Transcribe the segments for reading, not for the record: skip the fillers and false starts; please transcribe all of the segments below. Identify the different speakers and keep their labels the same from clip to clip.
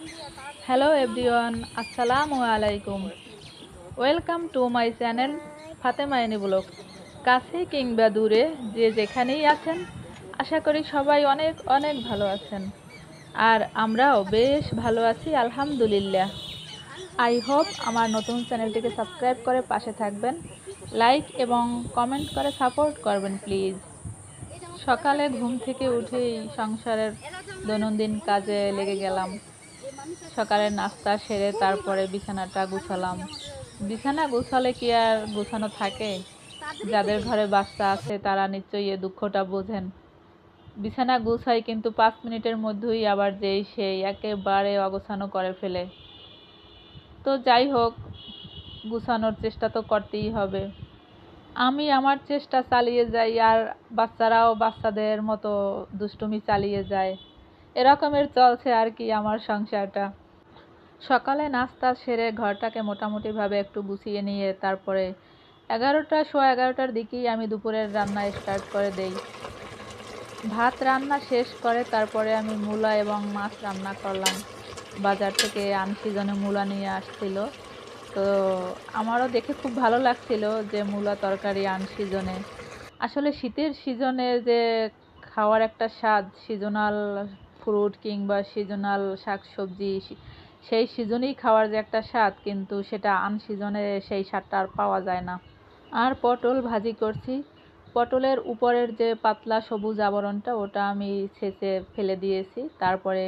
Speaker 1: Hello everyone, Assalamu alaikum. Welcome to my channel Fatema Ani blogs. কাছে কিংবা দূরে যে যেখানেই আছেন, আশা করি সবাই অনেক অনেক ভালো আছেন। আর আমরাও বেশ ভালো আছি আলহামদুলিল্লাহ। আই হোপ আমার নতুন চ্যানেলটিকে সাবস্ক্রাইব করে পাশে থাকবেন, লাইক এবং কমেন্ট করে সাপোর্ট করবেন প্লিজ। সকালে ঘুম থেকে উঠেই সংসারের দৈনন্দিন কাজে লেগে গেলাম। সকালের নাস্তা সেরে তারপরে বিছানাটা গুছালাম। বিছানা গুছালে কি আর গুছানো থাকে? যাদের ঘরে বাচ্চা আছে তারা নিশ্চয়ই এ দুঃখটা বোঝেন। বিছানা গুছাই কিন্তু 5 মিনিটের মধ্যেই আবার যেই সেই একেবারে অগোছানো করে ফেলে। তো যাই হোক, গুছানোর চেষ্টা তো করতেই হবে। আমি আমার চেষ্টা চালিয়ে যাই আর বাচ্চারাও বাচ্চাদের মতো দুষ্টুমি চালিয়ে যায়। এরকমের চলছে আর কি আমার সংসারটা। সকালে নাস্তা সেরে ঘরটাকে মোটামুটিভাবে একটু গুছিয়ে নিয়ে তারপরে 11টার দিকেই আমি দুপুরের রান্না স্টার্ট করে দেই। ভাত রান্না শেষ করে তারপরে আমি মূলা এবং মাছ রান্না করলাম। বাজার থেকে আনসিজনে মূলা নিয়ে আসছিল, তো আমারও দেখে খুব ভালো লাগছিল যে মূলা তরকারি আনসিজনে। আসলে শীতের সিজনে যে খাওয়ার একটা স্বাদ, সিজনাল ফ্রুট কিংবা সিজনাল শাকসবজি, সেই সিজনেই খাওয়ার যে একটা স্বাদ, কিন্তু সেটা আনসিজনে সেই স্বাদটা আর পাওয়া যায় না। আর পটল ভাজি করছি। পটলের উপরের যে পাতলা সবুজ আবরণটা ওটা আমি ছেঁচে ফেলে দিয়েছি, তারপরে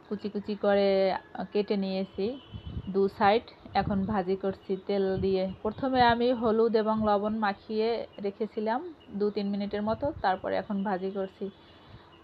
Speaker 1: কুচি কুচি করে কেটে নিয়েছি দু সাইড। এখন ভাজি করছি তেল দিয়ে। প্রথমে আমি হলুদ এবং লবণ মাখিয়ে রেখেছিলাম 2-3 মিনিটের মতো, তারপরে এখন ভাজি করছি।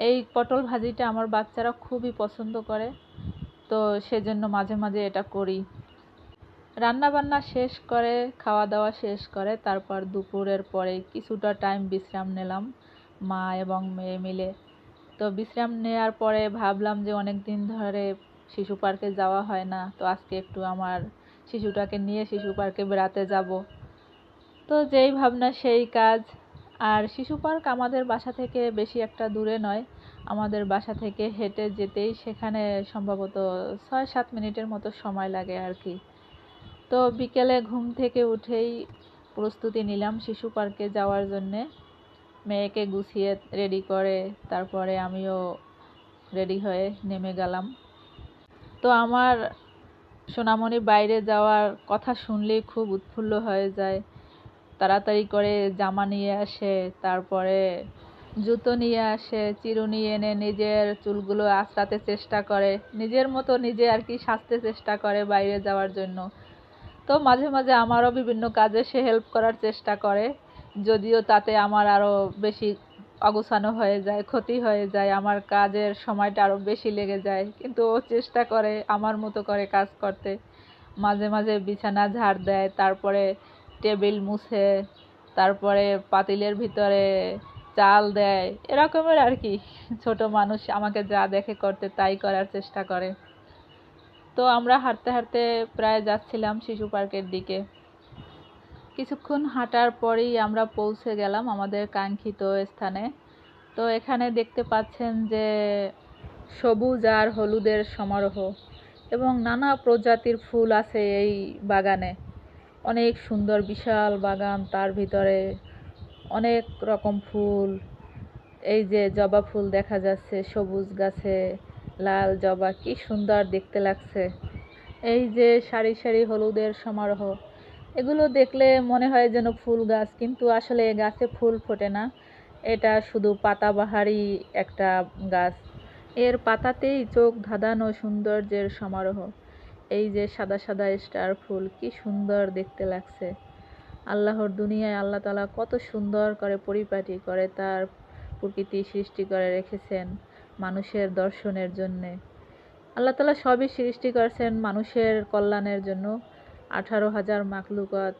Speaker 1: এই পটল ভাজিটা আমার বাচ্চারা খুবই পছন্দ করে, তো সেজন্য মাঝে মাঝে এটা করি। রান্না বান্না শেষ করে, খাওয়া দাওয়া শেষ করে তারপর দুপুরের পরে কিছুটা টাইম বিশ্রাম নিলাম মা এবং মেয়ে মিলে। তো বিশ্রাম নেওয়ার পরে ভাবলাম যে অনেক দিন ধরে শিশু পার্কে যাওয়া হয় না, তো আজকে একটু আমার শিশুটাকে নিয়ে শিশু পার্কে বেড়াতে যাব। তো যেই ভাবনা সেই কাজ। আর শিশু পার্ক আমাদের বাসা থেকে বেশি একটা দূরে নয়, আমাদের বাসা থেকে হেঁটে যেতেই সেখানে সম্ভবত 6-7 মিনিটের মতো সময় লাগে আর কি। তো বিকেলে ঘুম থেকে উঠেই প্রস্তুতি নিলাম শিশু পার্কে যাওয়ার জন্যে। মেয়েকে গুছিয়ে রেডি করে তারপরে আমিও রেডি হয়ে নেমে গেলাম। তো আমার সোনামণি বাইরে যাওয়ার কথা শুনলেই খুব উৎফুল্ল হয়ে যায়। তাড়াতাড়ি করে জামা নিয়ে আসে, তারপরে জুতো নিয়ে আসে, চিরুনি এনে নিজের চুলগুলো আঁচড়াতে চেষ্টা করে, নিজের মতো নিজে আর কি সাজতে চেষ্টা করে বাইরে যাওয়ার জন্য। তো মাঝে মাঝে আমারও বিভিন্ন কাজে সে হেল্প করার চেষ্টা করে, যদিও তাতে আমার আরও বেশি অগোছানো হয়ে যায়, ক্ষতি হয়ে যায়, আমার কাজের সময়টা আরও বেশি লেগে যায়, কিন্তু ও চেষ্টা করে আমার মতো করে কাজ করতে। মাঝে মাঝে বিছানা ঝাড় দেয়, তারপরে টেবিল মুছে, তারপরে পাতিলের ভিতরে চাল দেয়, এরকমের আর কি। ছোট মানুষ, আমাকে যা দেখে করতে তাই করার চেষ্টা করে। তো আমরা হাঁটতে হাঁটতে প্রায় যাচ্ছিলাম শিশু পার্কের দিকে। কিছুক্ষণ হাঁটার পরেই আমরা পৌঁছে গেলাম আমাদের কাঙ্ক্ষিত স্থানে। তো এখানে দেখতে পাচ্ছেন যে সবুজ আর হলুদের সমারোহ এবং নানা প্রজাতির ফুল আছে এই বাগানে। অনেক সুন্দর বিশাল বাগান, তার ভিতরে অনেক রকম ফুল। এই যে জবা ফুল দেখা যাচ্ছে সবুজ গাছে, লাল জবা, কি সুন্দর দেখতে লাগছে। এই যে সারি সারি হলুদের সমারোহ, এগুলো দেখলে মনে হয় যেন ফুল গাছ, কিন্তু আসলে এ গাছে ফুল ফোটে না, এটা শুধু পাতাবাহারি একটা গাছ। এর পাতাতেই চোখ ধাঁধানো সৌন্দর্যের সমারোহ। এই যে সাদা সাদা স্টার ফুল, কি সুন্দর দেখতে লাগছে। আল্লাহর দুনিয়ায় আল্লাহ তাআলা কত সুন্দর করে পরিপাটি করে তার প্রকৃতি সৃষ্টি করে রেখেছেন মানুষের দর্শনের জন্যে। আল্লাহ তাআলা সবই সৃষ্টি করেছেন মানুষের কল্যাণের জন্য। 18,000 মাখলুকাত,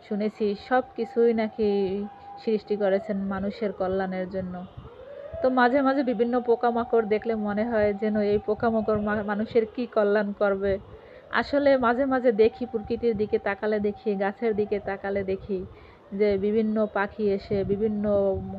Speaker 1: শুনেছি সব কিছুই নাকি সৃষ্টি করেছেন মানুষের কল্যাণের জন্য। তো মাঝে মাঝে বিভিন্ন পোকামাকড় দেখলে মনে হয় যেন এই পোকামাকড় মানুষের কি কল্যাণ করবে। আসলে মাঝে মাঝে দেখি, প্রকৃতির দিকে তাকালে দেখি, গাছের দিকে তাকালে দেখি যে বিভিন্ন পাখি এসে বিভিন্ন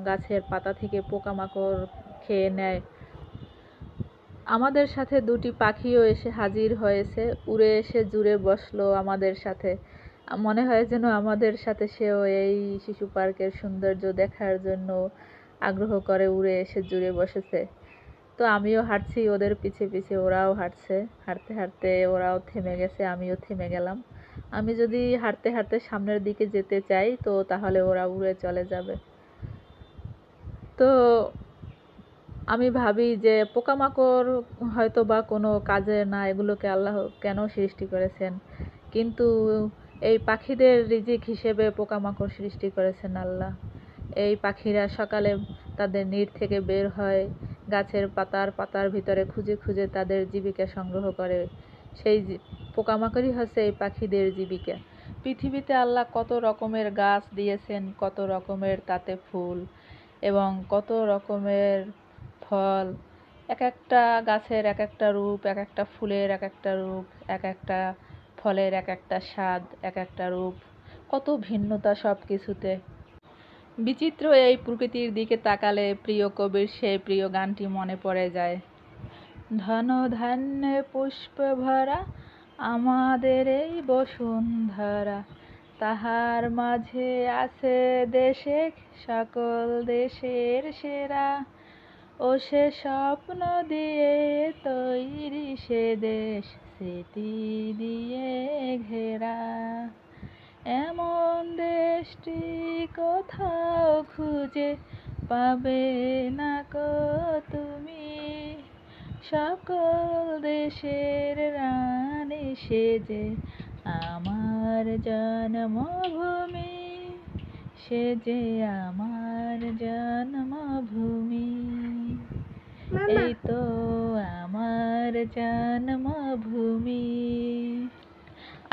Speaker 1: গাছের পাতা থেকে পোকামাকড় খেয়ে নেয়। আমাদের সাথে দুটি পাখিও এসে হাজির হয়েছে, উড়ে এসে জুড়ে বসলো আমাদের সাথে। মনে হয় যেন আমাদের সাথে সেও এই শিশু পার্কের সৌন্দর্য দেখার জন্য আগ্রহ করে উড়ে এসে জুড়ে বসেছে। তো আমিও হাঁটছি ওদের পিছে পিছে, ওরাও হাঁটছে। হাঁটতে হাঁটতে ওরাও থেমে গেছে, আমিও থেমে গেলাম। আমি যদি হাঁটতে হাঁটতে সামনের দিকে যেতে চাই তো তাহলে ওরা উড়ে চলে যাবে। তো আমি ভাবি যে পোকামাকড় হয়তো বা কোনো কাজে না, এগুলোকে আল্লাহ কেন সৃষ্টি করেছেন, কিন্তু এই পাখিদের রিজিক হিসেবে পোকামাকড় সৃষ্টি করেছেন আল্লাহ। এই পাখিরা সকালে তাদের নির থেকে বের হয়, গাছের পাতার ভিতরে খুঁজে খুঁজে তাদের জীবিকা সংগ্রহ করে। সেই পোকামাকড়ই হচ্ছে এই পাখিদের জীবিকা। পৃথিবীতে আল্লাহ কত রকমের গাছ দিয়েছেন, কত রকমের তাতে ফুল এবং কত রকমের ফল। এক একটা গাছের এক একটা রূপ, এক একটা ফুলের এক একটা রূপ, এক একটা ফলের এক একটা স্বাদ, এক একটা রূপ, কত ভিন্নতা সব কিছুতে। বিচিত্র এই প্রকৃতির দিকে তাকালে প্রিয় কবির সেই প্রিয় গানটি মনে পড়ে যায়। ধন ধান্যে পুষ্প ভরা আমাদের এই বসুন্ধরা, তাহার মাঝে আছে দেশে সকল দেশের সেরা, ও সে স্বপ্ন দিয়ে তৈরি সে দেশ স্মৃতি দিয়ে ঘেরা, এমন দেশটি কোথাও খুঁজে পাবে না কো তুমি, সকল দেশের রানী সে যে আমার জন্মভূমি, সে যে আমার জন্মভূমি, এই তো আমার জন্মভূমি।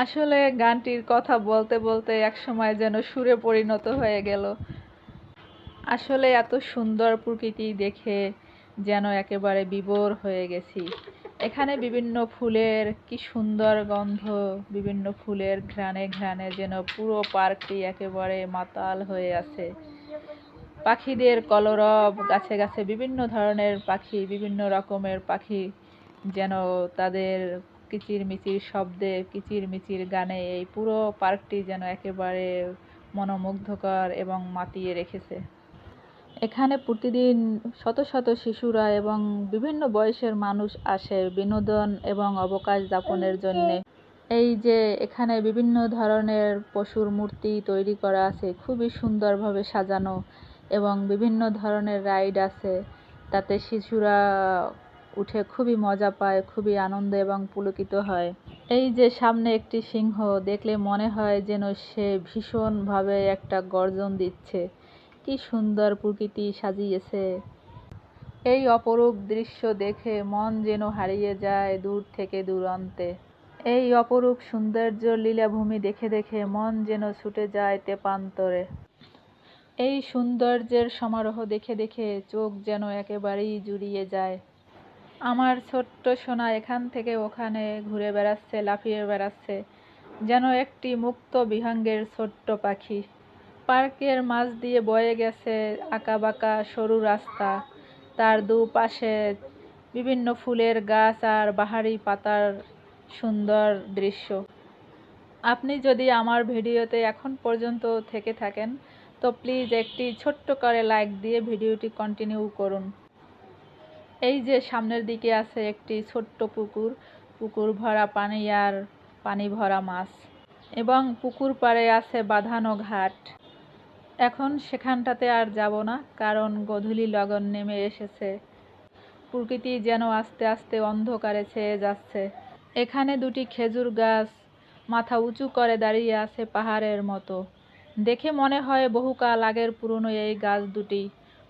Speaker 1: আসলে গানটির কথা বলতে বলতে একসময় যেন সুরে পরিণত হয়ে গেল। আসলে এত সুন্দর প্রকৃতি দেখে যেন একেবারে বিভোর হয়ে গেছি। এখানে বিভিন্ন ফুলের কি সুন্দর গন্ধ, বিভিন্ন ফুলের ঘ্রাণে ঘ্রাণে যেন পুরো পার্কটি একেবারে মাতাল হয়ে আছে। পাখিদের কলরব, গাছে গাছে বিভিন্ন ধরনের পাখি, বিভিন্ন রকমের পাখি যেন তাদের কিচিরমিচির শব্দে, কিচিরমিচির গানে এই পুরো পার্কটি যেন একেবারে মনোমুগ্ধকর এবং মাতিয়ে রেখেছে। এখানে প্রতিদিন শত শত শিশুরা এবং বিভিন্ন বয়সের মানুষ আসে বিনোদন এবং অবকাশ যাপনের জন্যে। এই যে এখানে বিভিন্ন ধরনের পশুর মূর্তি তৈরি করা আছে, খুবই সুন্দরভাবে সাজানো, এবং বিভিন্ন ধরনের রাইড আছে, তাতে শিশুরা উঠে খুবই মজা পায়, খুবই আনন্দ এবং পুলকিত হয়। এই যে সামনে একটি সিংহ, দেখলে মনে হয় যেন সে ভীষণভাবে একটা গর্জন দিচ্ছে। কি সুন্দর প্রকৃতি সাজিয়েছে। এই অপরূপ দৃশ্য দেখে মন যেন হারিয়ে যায় দূর থেকে দূরান্তে। এই অপরূপ সৌন্দর্য লীলাভূমি দেখে দেখে মন যেন ছুটে যায় তেপান্তরে। এই সৌন্দর্যের সমারোহ দেখে দেখে চোখ যেন একেবারেই জুড়িয়ে যায়। আমার ছোট্ট সোনা এখান থেকে ওখানে ঘুরে বেড়াচ্ছে, লাফিয়ে বেড়াচ্ছে, যেন একটি মুক্ত বিহঙ্গের ছোট্ট পাখি। পার্কের মাঝ দিয়ে বয়ে গেছে আঁকাবাঁকা সরু রাস্তা, তার দুপাশে বিভিন্ন ফুলের গাছ আর বাহারি পাতার সুন্দর দৃশ্য। আপনি যদি আমার ভিডিওতে এখন পর্যন্ত থেকে থাকেন তো প্লিজ একটি ছোট্ট করে লাইক দিয়ে ভিডিওটি কন্টিনিউ করুন। এই যে সামনের দিকে আছে একটি ছোট্ট পুকুর, পুকুর ভরা পানি আর পানি ভরা মাছ, এবং পুকুর পাড়ে আছে বাঁধানো ঘাট। এখন সেখানটাতে আর যাব না, কারণ গোধূলি লগন নেমে এসেছে। প্রকৃতি যেন আস্তে আস্তে অন্ধকারে ছেয়ে যাচ্ছে। এখানে দুটি খেজুর গাছ মাথা উঁচু করে দাঁড়িয়ে আছে পাহাড়ের মতো। দেখে মনে হয় বহুকাল আগের পুরনো এই গাছ দুটি।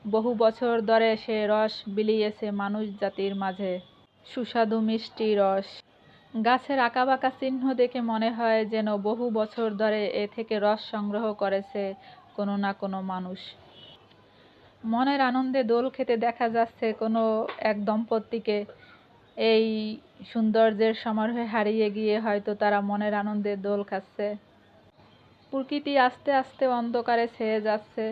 Speaker 1: বহু বছর ধরে সে রস বিলিয়েছে মানুষ জাতির মাঝে, সুস্বাদু মিষ্টি রস। গাছের আঁকাবাঁকা চিহ্ন দেখে মনে হয় যেন বহু বছর ধরে এ থেকে রস সংগ্রহ করেছে কোনো না কোনো মানুষ। মনের আনন্দে দোল খেতে দেখা যাচ্ছে কোনো এক দম্পতিকে। এই সৌন্দর্যের সমারোহে হারিয়ে গিয়ে হয়তো তারা মনের আনন্দে দোল খাচ্ছে। প্রকৃতি আস্তে আস্তে অন্ধকারে ছেয়ে যাচ্ছে।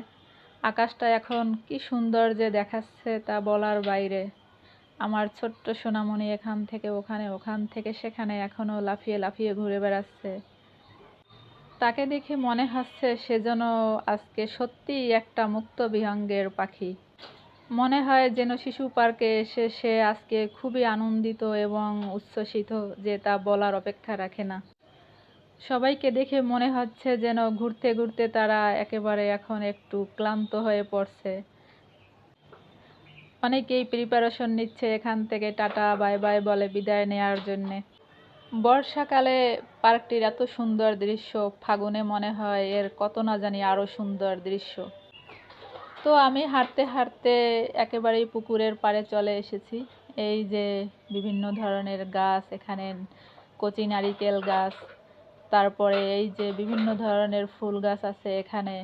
Speaker 1: আকাশটা এখন কি সুন্দর যে দেখাচ্ছে তা বলার বাইরে। আমার ছোট্ট সোনামণি এখান থেকে ওখানে, ওখান থেকে সেখানে এখনও লাফিয়ে লাফিয়ে ঘুরে বেড়াচ্ছে। তাকে দেখে মনে হচ্ছে সে যেন আজকে সত্যিই একটা মুক্ত বিহঙ্গের পাখি। মনে হয় যেন শিশু পার্কে এসে সে আজকে খুবই আনন্দিত এবং উচ্ছ্বসিত, যে তা বলার অপেক্ষা রাখে না। সবাইকে দেখে মনে হচ্ছে যেন ঘুরতে ঘুরতে তারা একেবারে এখন একটু ক্লান্ত হয়ে পড়ছে। অনেকেই প্রিপারেশন নিচ্ছে এখান থেকে টাটা বাই বাই বলে বিদায় নেওয়ার জন্যে। বর্ষাকালে পার্কটির এত সুন্দর দৃশ্য, ফাগুনে মনে হয় এর কত না জানি আরও সুন্দর দৃশ্য। তো আমি হাঁটতে হাঁটতে একেবারেই পুকুরের পাড়ে চলে এসেছি। এই যে বিভিন্ন ধরনের গাছ, এখানে কচি নারিকেল গাছ, তারপরে এই যে বিভিন্ন ধরনের ফুল গাছ আছে এখানে,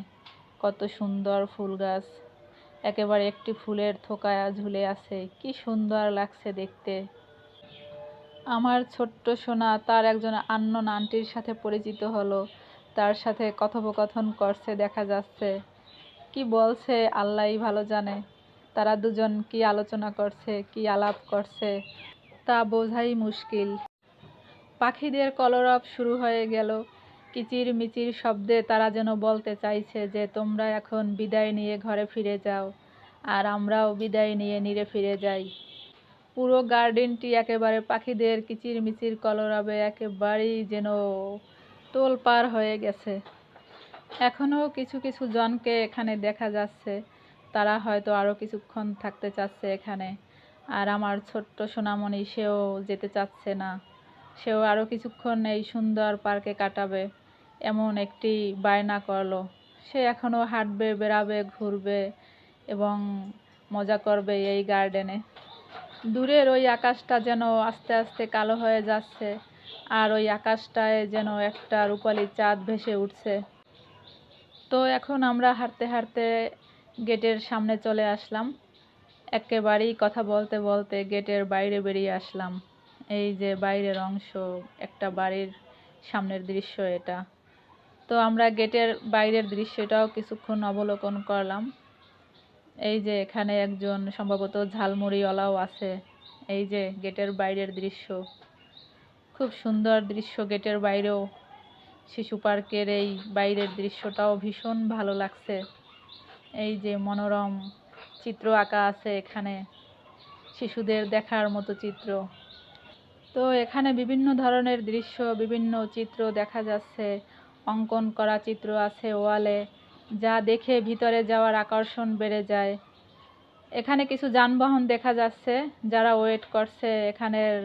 Speaker 1: কত সুন্দর ফুল গাছ, একেবারে একটি ফুলের থোকা ঝুলে আছে, কি সুন্দর লাগছে দেখতে। আমার ছোট্ট সোনা তার একজন আননোন আন্টির সাথে পরিচিত হলো, তার সাথে কথোপকথন করছে দেখা যাচ্ছে। কি বলছে আল্লাহই ভালো জানে, তারা দুজন কি আলোচনা করছে, কি আলাপ করছে তা বোঝাই মুশকিল। পাখিদের কলরব শুরু হয়ে গেল, কিচির মিচির শব্দে তারা যেন বলতে চাইছে যে তোমরা এখন বিদায় নিয়ে ঘরে ফিরে যাও, আর আমরাও বিদায় নিয়ে নিরে ফিরে যাই। পুরো গার্ডেনটি একেবারে পাখিদের কিচির মিচির কলরবে একেবারেই যেন তোলপাড় হয়ে গেছে। এখনও কিছু কিছু জনকে এখানে দেখা যাচ্ছে, তারা হয়তো আরও কিছুক্ষণ থাকতে চাচ্ছে এখানে। আর আমার ছোট্ট সোনামণি সেও যেতে চাচ্ছে না, সেও আরও কিছুক্ষণ এই সুন্দর পার্কে কাটাবে এমন একটি বায়না করলো। সে এখনও হাঁটবে, বেড়াবে, ঘুরবে এবং মজা করবে এই গার্ডেনে। দূরের ওই আকাশটা যেন আস্তে আস্তে কালো হয়ে যাচ্ছে, আর ওই আকাশটায় যেন একটা রূপালি চাঁদ ভেসে উঠছে। তো এখন আমরা হাঁটতে হাঁটতে গেটের সামনে চলে আসলাম। একেবারেই কথা বলতে বলতে গেটের বাইরে বেরিয়ে আসলাম। এই যে বাইরের অংশ, একটা বাড়ির সামনের দৃশ্য এটা। তো আমরা গেটের বাইরের দৃশ্যটাও কিছুক্ষণ অবলোকন করলাম। এই যে এখানে একজন সম্ভবত ঝালমুড়িওয়ালাও আছে। এই যে গেটের বাইরের দৃশ্য, খুব সুন্দর দৃশ্য। গেটের বাইরেও শিশু পার্কের এই বাইরের দৃশ্যটাও ভীষণ ভালো লাগছে। এই যে মনোরম চিত্র আঁকা আছে এখানে, শিশুদের দেখার মতো চিত্র। তো এখানে বিভিন্ন ধরনের দৃশ্য, বিভিন্ন চিত্র দেখা যাচ্ছে, অঙ্কন করা চিত্র আছে ওয়ালে, যা দেখে ভিতরে যাওয়ার আকর্ষণ বেড়ে যায়। এখানে কিছু যানবাহন দেখা যাচ্ছে, যারা ওয়েট করছে এখানের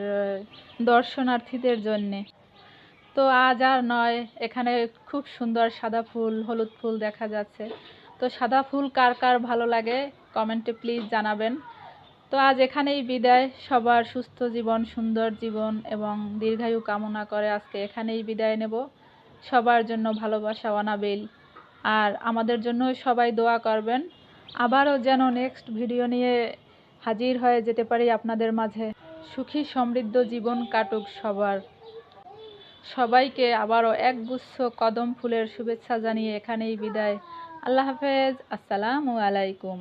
Speaker 1: দর্শনার্থীদের জন্যে। তো আজ আর নয়, এখানে খুব সুন্দর সাদা ফুল, হলুদ ফুল দেখা যাচ্ছে। তো সাদা ফুল কার কার ভালো লাগে কমেন্টে প্লিজ জানাবেন। তো আজ এখানেই বিদায়। সবার সুস্থ জীবন, সুন্দর জীবন এবং দীর্ঘায়ু কামনা করে আজকে এখানেই বিদায় নেব। সবার জন্য ভালোবাসা অনাবিল, আর আমাদের জন্য সবাই দোয়া করবেন। আবারও যেন নেক্সট ভিডিও নিয়ে হাজির হয়ে যেতে পারি আপনাদের মাঝে। সুখী সমৃদ্ধ জীবন কাটুক সবার। সবাইকে আবারও একগুচ্ছ কদম ফুলের শুভেচ্ছা জানিয়ে এখানেই বিদায়। আল্লাহ হাফেজ, আসসালামু আলাইকুম।